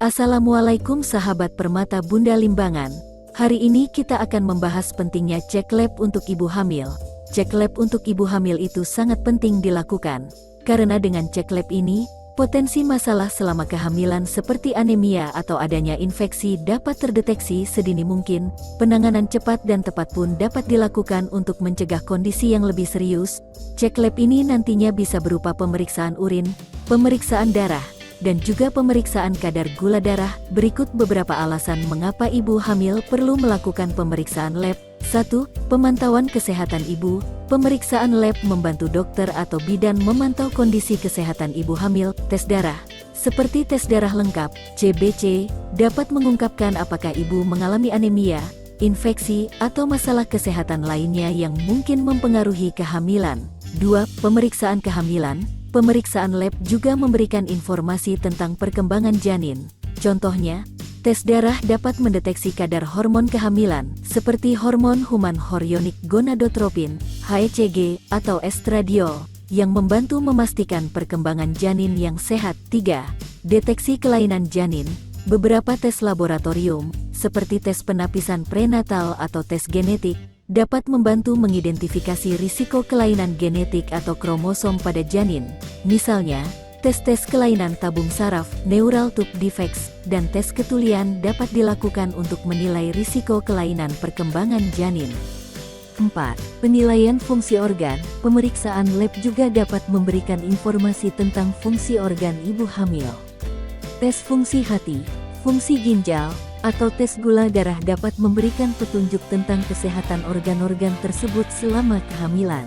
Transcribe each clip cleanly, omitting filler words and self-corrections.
Assalamualaikum sahabat Permata Bunda Limbangan. Hari ini kita akan membahas pentingnya cek lab untuk ibu hamil. Cek lab untuk ibu hamil itu sangat penting dilakukan. Karena dengan cek lab ini, potensi masalah selama kehamilan seperti anemia atau adanya infeksi dapat terdeteksi sedini mungkin. Penanganan cepat dan tepat pun dapat dilakukan untuk mencegah kondisi yang lebih serius. Cek lab ini nantinya bisa berupa pemeriksaan urin, pemeriksaan darah, dan juga pemeriksaan kadar gula darah. Berikut beberapa alasan mengapa ibu hamil perlu melakukan pemeriksaan lab. 1. Pemantauan kesehatan ibu. Pemeriksaan lab membantu dokter atau bidan memantau kondisi kesehatan ibu hamil. Tes darah, seperti tes darah lengkap, CBC, dapat mengungkapkan apakah ibu mengalami anemia, infeksi, atau masalah kesehatan lainnya yang mungkin mempengaruhi kehamilan. 2. Pemeriksaan kehamilan. Pemeriksaan lab juga memberikan informasi tentang perkembangan janin. Contohnya, tes darah dapat mendeteksi kadar hormon kehamilan, seperti hormon human chorionic gonadotropin, HCG, atau estradiol, yang membantu memastikan perkembangan janin yang sehat. 3. Deteksi kelainan janin. Beberapa tes laboratorium, seperti tes penapisan prenatal atau tes genetik, dapat membantu mengidentifikasi risiko kelainan genetik atau kromosom pada janin. Misalnya, tes-tes kelainan tabung saraf, neural tube defects, dan tes ketulian dapat dilakukan untuk menilai risiko kelainan perkembangan janin. 4. Penilaian fungsi organ. Pemeriksaan lab juga dapat memberikan informasi tentang fungsi organ ibu hamil. Tes fungsi hati, fungsi ginjal, atau tes gula darah dapat memberikan petunjuk tentang kesehatan organ-organ tersebut selama kehamilan.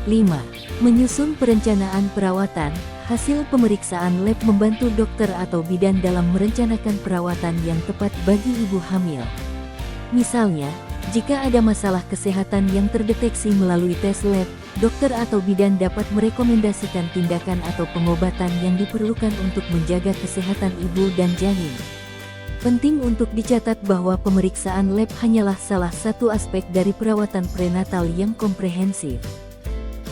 5. Menyusun perencanaan perawatan. Hasil pemeriksaan lab membantu dokter atau bidan dalam merencanakan perawatan yang tepat bagi ibu hamil. Misalnya, jika ada masalah kesehatan yang terdeteksi melalui tes lab, dokter atau bidan dapat merekomendasikan tindakan atau pengobatan yang diperlukan untuk menjaga kesehatan ibu dan janin. Penting untuk dicatat bahwa pemeriksaan lab hanyalah salah satu aspek dari perawatan prenatal yang komprehensif.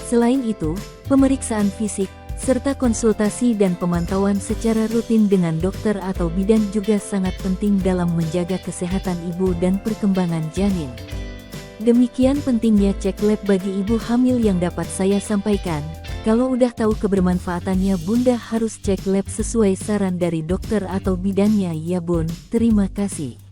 Selain itu, pemeriksaan fisik, serta konsultasi dan pemantauan secara rutin dengan dokter atau bidan juga sangat penting dalam menjaga kesehatan ibu dan perkembangan janin. Demikian pentingnya cek lab bagi ibu hamil yang dapat saya sampaikan. Kalau udah tahu kebermanfaatannya, Bunda harus cek lab sesuai saran dari dokter atau bidannya ya Bun. Terima kasih.